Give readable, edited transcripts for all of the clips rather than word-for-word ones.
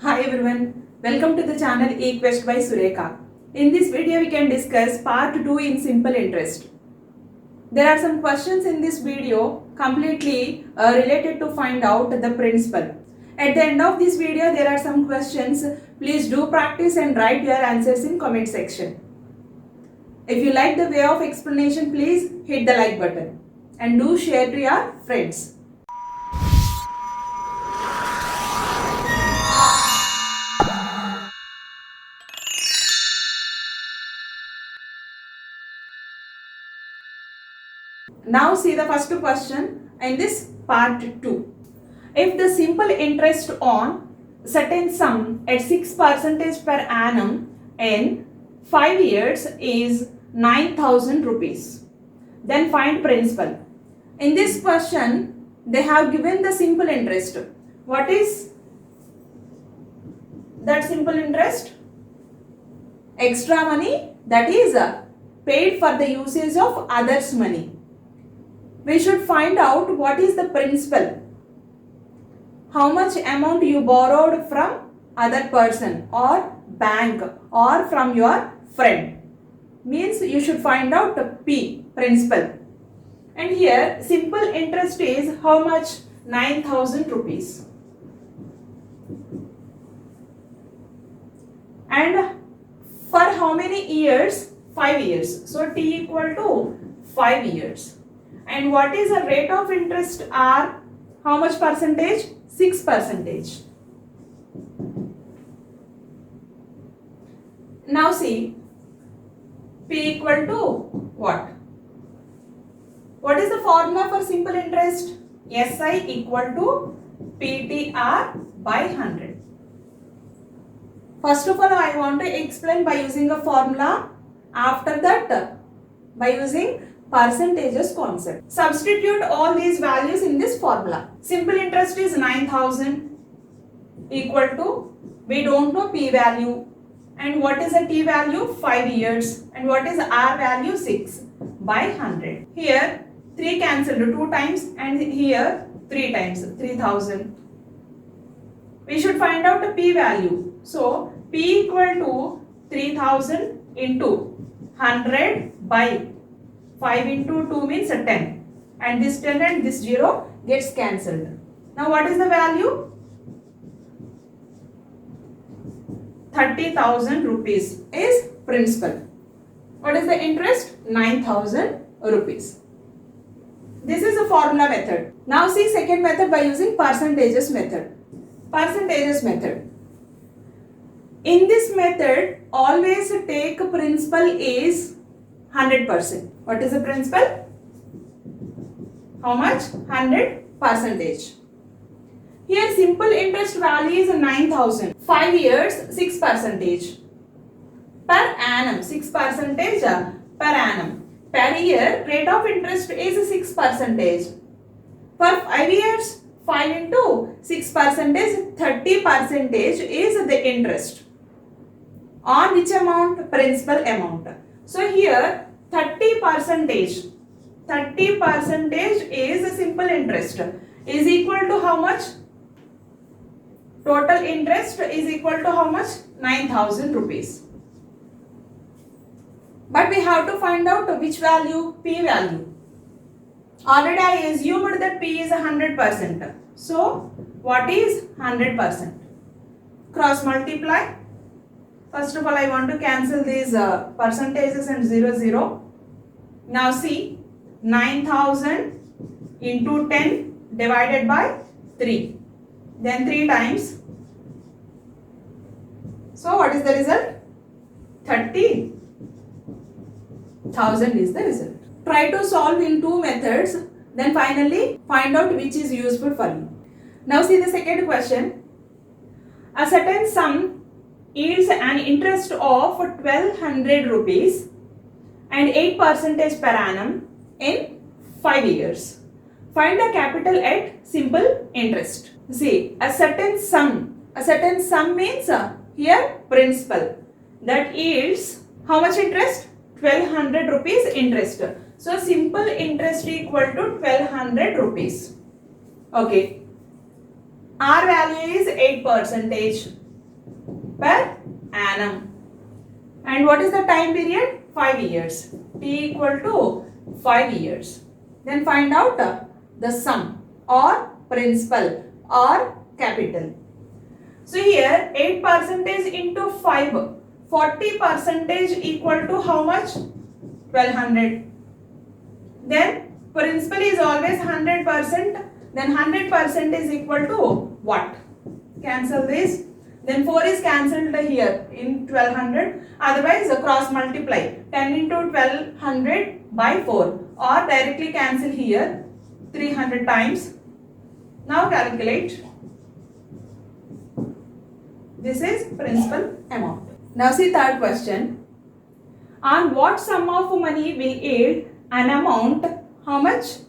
Hi everyone, welcome to the channel eQuest by Surekha. In this video we can discuss part 2 in simple interest. There are some questions in this video completely related to find out the principle. At the end of this video there are some questions. Please do practice and write your answers in comment section. If you like the way of explanation, please hit the like button and do share to your friends. Now see the first question in this part 2. If the simple interest on certain sum at 6% per annum in 5 years is 9,000 rupees, then find principal. In this question, they have given the simple interest. What is that simple interest? Extra money, that is paid for the usage of others' money. We should find out what is the principal. How much amount you borrowed from other person or bank or from your friend. Means you should find out P, principal. And here simple interest is how much? 9,000 rupees. And for how many years? 5 years. So T equal to 5 years. And what is the rate of interest R? How much percentage? 6%. Now see, P equal to what? What is the formula for simple interest? SI equal to PTR by 100. First of all, I want to explain by using a formula. After that, by using percentages concept. Substitute all these values in this formula. Simple interest is 9,000 equal to, we don't know P value. And what is the T value? 5 years. And what is R value? 6 by 100. Here 3 cancelled 2 times and here 3 times, 3,000. We should find out the P value. So P equal to 3,000 into 100 by 5 into 2 means 10. And this 10 and this 0 gets cancelled. Now what is the value? 30,000 rupees is principal. What is the interest? 9,000 rupees. This is a formula method. Now see second method by using percentages method. Percentages method. In this method, always take principal is 100%. What is the principal? How much? 100%. Here simple interest value is 9,000. 5 years 6%. Per annum 6% per annum. Per year rate of interest is 6%. For 5 years 5 into 6%, 30% is the interest. On which amount? Principal amount. So here 30% is a simple interest is equal to how much? Total interest is equal to how much? 9,000 rupees. But we have to find out which value? P value. Already I assumed that P is 100%. So what is 100%? Cross multiply. First of all, I want to cancel these percentages and 0. Now see, 9,000 into 10 divided by 3. Then 3 times. So what is the result? 30,000 is the result. Try to solve in 2 methods. Then finally find out which is useful for you. Now see the second question. A certain sum yields an interest of 1,200 rupees and 8% per annum in 5 years. Find the capital at simple interest. See, a certain sum means here principal that yields how much interest? 1,200 rupees interest. So simple interest equal to 1,200 rupees. Okay. R value is 8%. per annum. And what is the time period? 5 years. T equal to 5 years. Then find out the sum or principal or capital. So here 8% into 5, 40% equal to how much? 1200. Then principal is always 100%. Then 100% is equal to what? Cancel this. Then 4 is cancelled here in 1200. Otherwise cross multiply 10 into 1200 by 4 or directly cancel here 300 times. Now calculate. This is principal amount. Now see third question. On what sum of money will yield an amount? How much?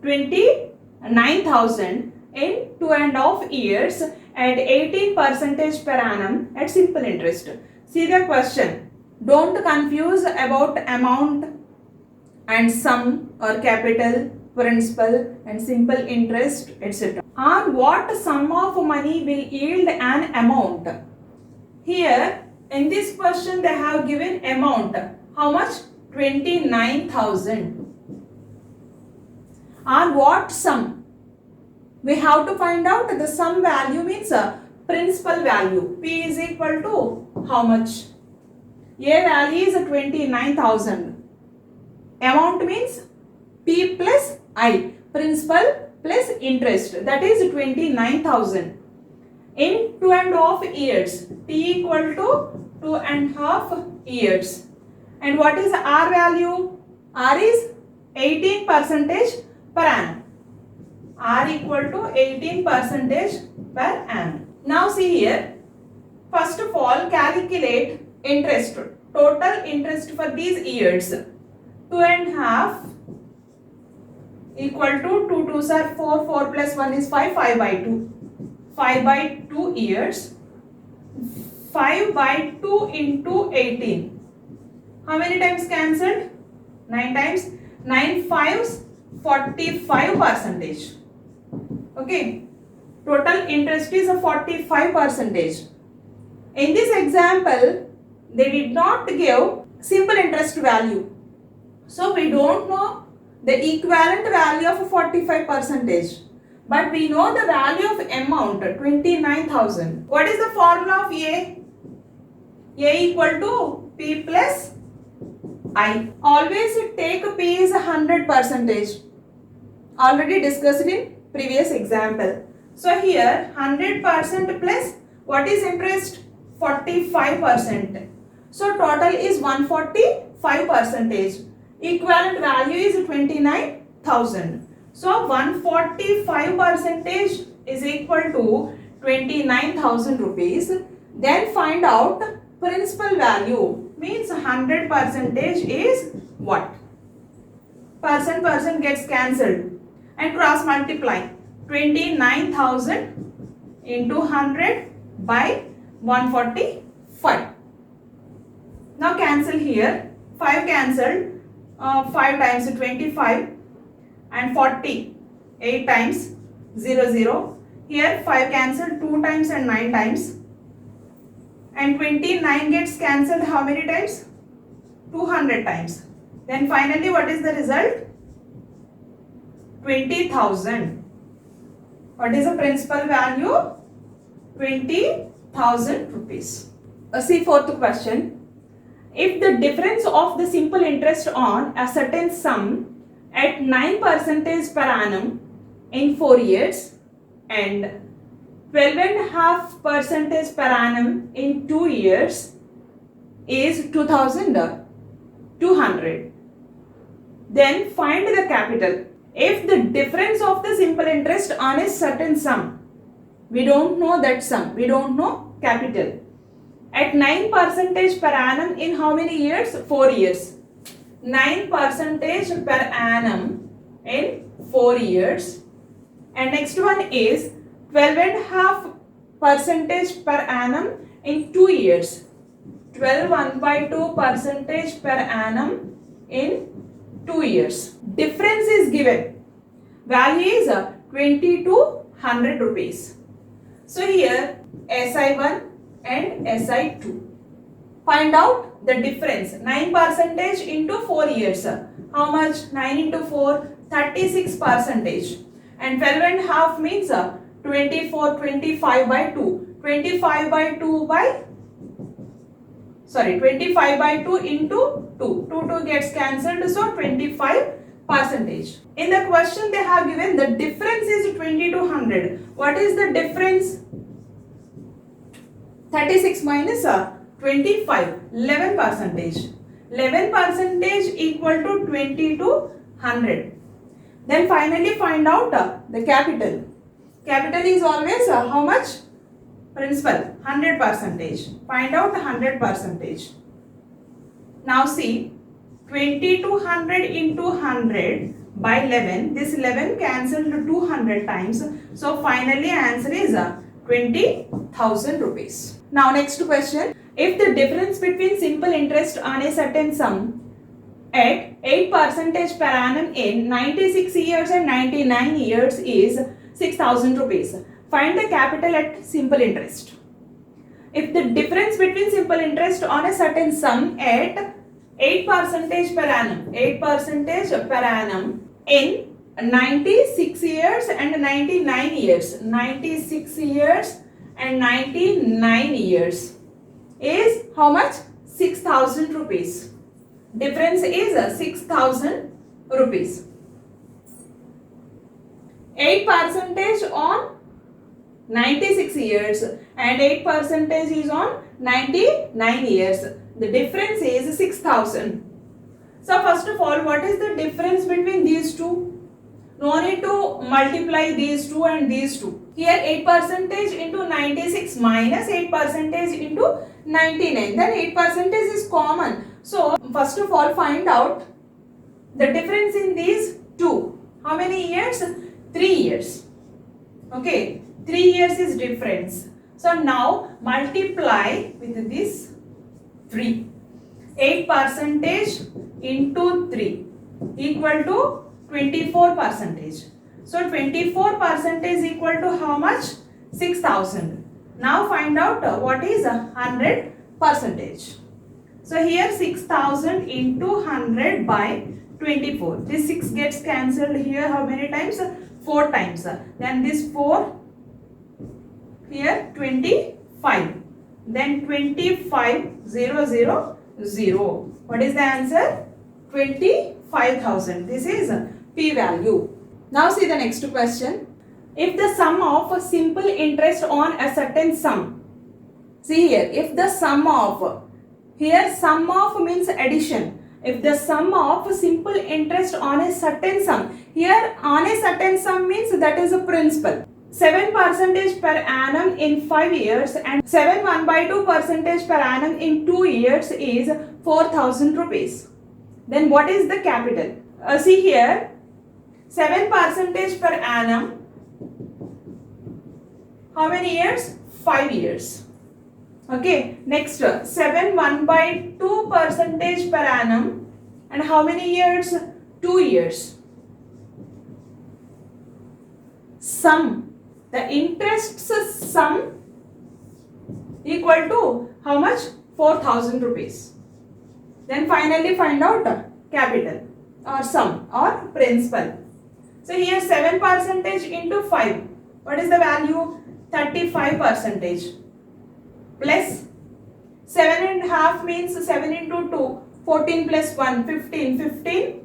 29,000 in 2.5 years at 18% per annum at simple interest. See the question. Don't confuse about amount and sum or capital, principal and simple interest, etc. On what sum of money will yield an amount? Here in this question they have given amount. How much? 29,000. On what sum? We have to find out the sum value means principal value. P is equal to how much? A value is 29,000. Amount means P plus I. Principal plus interest. That is 29,000. In 2.5 years. T equal to 2.5 years. And what is R value? R is 18% per annum. R equal to 18% per annum. Now see here. First of all, calculate interest. Total interest for these years. 2.5 equal to 2 2s are 4, 4 plus 1 is 5, 5 by 2. 5 by 2 years. 5 by 2 into 18. How many times cancelled? 9 times. 9 5s, 45%. Okay. Total interest is a 45%. In this example, they did not give simple interest value. So we don't know the equivalent value of 45%. But we know the value of amount 29,000. What is the formula of A? A equal to P plus I. Always take P is 100%. Already discussed in previous example. So here 100% plus what is interest? 45%. So total is 145%. Equivalent value is 29,000. So 145% is equal to 29,000 rupees. Then find out principal value. Means 100% is what? Percent gets cancelled. And cross multiply. 29,000 into 100 by 145. Now cancel here. 5 cancelled. 5 times 25 and 40. 8 times 0 0. Here 5 cancelled 2 times and 9 times. And 29 gets cancelled how many times? 200 times. Then finally what is the result? 20,000. What is the principal value? 20,000 rupees. See fourth question. If the difference of the simple interest on a certain sum at 9% per annum in 4 years and 12.5% per annum in 2 years is 2,200. Then find the capital. If the difference of the simple interest on a certain sum, we don't know that sum, we don't know capital. At 9% per annum in how many years? 4 years. 9% per annum in 4 years. And next one is 12.5% per annum in 2 years. 12 1/2% per annum in 2 years. Difference is given. Value is 20 to 100 rupees. So here SI1, and SI2. Find out the difference. 9% into 4 years. How much? 9 into 4, 36%. And 12 and a half means 24, 25 by 2. 25 by 2 by, 25 by 2 into 2. 2 gets cancelled, so 25%. In the question they have given the difference is 20 to 100. What is the difference? 36 minus 25, 11%. 11% equal to 20 to 100. Then finally find out the capital. Capital is always how much? Principal, 100%. Find out 100%. Now see, 20 to 100 into 100 by 11. This 11 cancelled 200 times. So finally answer is 20,000 rupees. Now next question. If the difference between simple interest on a certain sum at 8% per annum in 96 years and 99 years is 6,000 rupees. Find the capital at simple interest. If the difference between simple interest on a certain sum at 8% per annum, 8% per annum in 96 years and 99 years, 96 years and 99 years is how much? 6,000 rupees. Difference is 6,000 rupees. 8% on 96 years and 8% is on 99 years. The difference is 6,000. So first of all, what is the difference between these two? No need to multiply these two and these two. Here 8% into 96 minus 8% into 99. Then 8% is common. So first of all find out the difference in these two. How many years? 3 years. Okay. 3 years is difference. So now multiply with this 3. 8% into 3 equal to 24%. So 24% is equal to how much? 6,000. Now find out what is 100%. So here 6,000 into 100 by 24. This 6 gets cancelled here how many times? 4 times. Then this 4, here 25. Then 25, 0, 0, 0. What is the answer? 25,000. This is P value. Now see the next question. If the sum of a simple interest on a certain sum. See here, if the sum of, here sum of means addition. If the sum of simple interest on a certain sum, here on a certain sum means that is a principal. 7% per annum in 5 years and 7.12% per annum in 2 years is 4,000 rupees. Then what is the capital? See here, 7% per annum. How many years? 5 years. Okay. Next, 7.12% per annum. And how many years? 2 years. Sum. The interest's sum equal to how much? 4,000 rupees. Then finally find out capital or sum or principal. So here 7% into 5. What is the value? 35%. Plus 7.5 means 7 into 2. 14 plus 1, 15. 15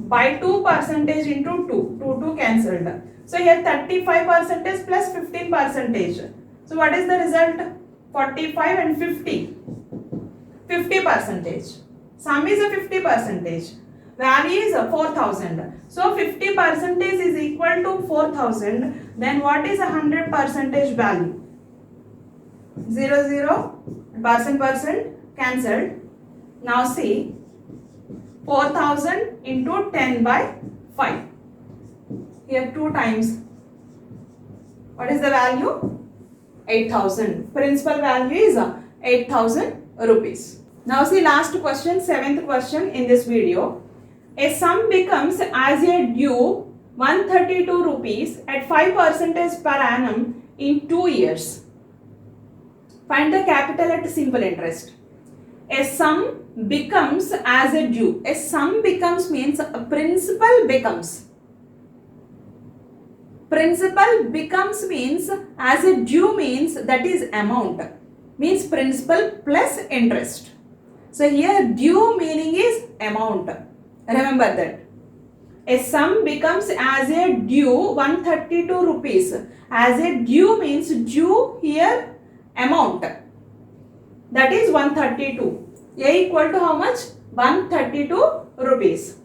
by 2% into 2. 2 cancelled. So here 35% plus 15%. So what is the result? 45 and 50. 50%. Sum is a 50%. Value is 4,000. So 50% is equal to 4,000. Then what is a 100% value? 0, 0, percent cancelled. Now see, 4,000 into 10 by 5. Here 2 times. What is the value? 8,000. Principal value is 8,000 rupees. Now see last question, 7th question in this video. A sum becomes as a due 132 rupees at 5% per annum in 2 years. Find the capital at simple interest. A sum becomes as a due. A sum becomes means a principal becomes. Principal becomes means as a due means that is amount. Means principal plus interest. So here due meaning is amount. Remember that. A sum becomes as a due 132 rupees. As a due means due here amount. That is 132. A equal to how much? 132 rupees.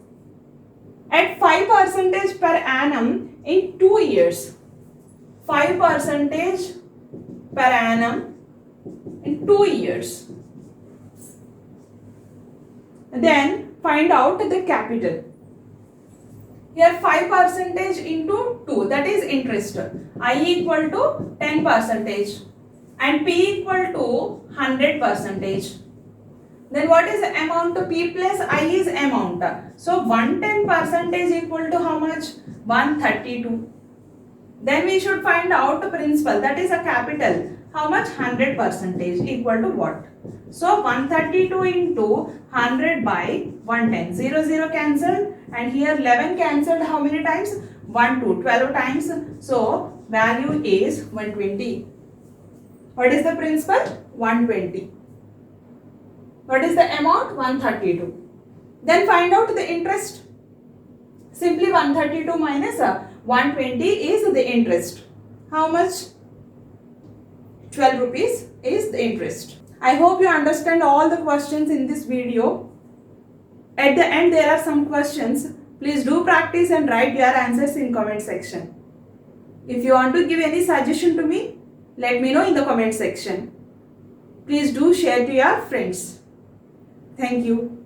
At 5% per annum in 2 years. 5% per annum in 2 years. Then find out the capital. Here 5% into 2, that is interest. I equal to 10% and P equal to 100%. Then what is the amount? P plus I is amount. So 110% equal to how much? 132. Then we should find out the principal, that is a capital. How much? 100% equal to what? So 132 into 100 by 110. 0, 0 cancelled and here 11 cancelled how many times? 1, 2, 12 times. So value is 120. What is the principal? 120. What is the amount? 132. Then find out the interest. Simply 132 minus 120 is the interest. How much? 12 rupees is the interest. I hope you understand all the questions in this video. At the end there are some questions. Please do practice and write your answers in comment section. If you want to give any suggestion to me, let me know in the comment section. Please do share to your friends. Thank you.